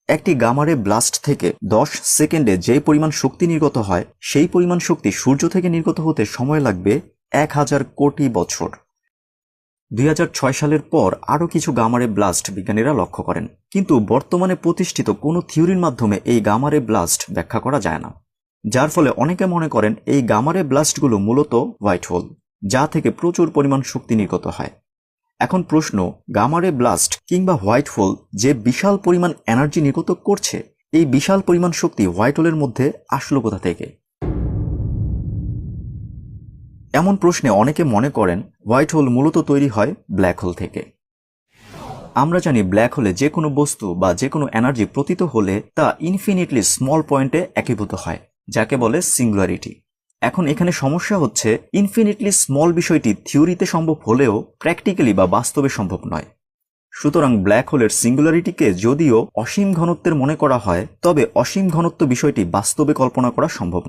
একটি গামারে ব্লাস্ট থেকে 10 সেকেন্ডে যে পরিমাণ শক্তি নির্গত হয় সেই পরিমাণ শক্তি সূর্য থেকে নির্গত হতে সময় লাগবে 1000 কোটি বছর। 2006 সালের পর আরও কিছু গামারে ব্লাস্ট বিজ্ঞানীরা লক্ষ্য করেন, কিন্তু বর্তমানে প্রতিষ্ঠিত কোনো থিওরির মাধ্যমে এই গামারে ব্লাস্ট ব্যাখ্যা করা যায় না, যার ফলে অনেকে মনে করেন এই গামারে ব্লাস্টগুলো মূলত হোয়াইট হোল, যা থেকে প্রচুর পরিমাণ শক্তি নির্গত হয়। এখন প্রশ্ন, গামারে ব্লাস্ট কিংবা হোয়াইট হোল যে বিশাল পরিমাণ এনার্জি নির্গত করছে, এই বিশাল পরিমাণ শক্তি হোয়াইট হোলের মধ্যে আসলো কোথা থেকে? এমন প্রশ্নে অনেকে মনে করেন হোয়াইট হোল মূলত তৈরি হয় ব্ল্যাক হোল থেকে। আমরা জানি ব্ল্যাক হোলে যে কোনো বস্তু বা যে কোনো এনার্জি পতিত হলে তা ইনফিনিটলি স্মল পয়েন্টে একীভূত হয়, যাকে বলে সিঙ্গুলারিটি। এখন এখানে সমস্যা হচ্ছে ইনফিনিটলি স্মল বিষয়টি থিওরিতে সম্ভব হলেও প্র্যাকটিক্যালি বা বাস্তবে সম্ভব নয়। সুতরাং ব্ল্যাক হোলের সিঙ্গুলারিটিকে যদিও অসীম ঘনত্বের মনে করা হয়, তবে অসীম ঘনত্ব বিষয়টি বাস্তবে কল্পনা করা সম্ভব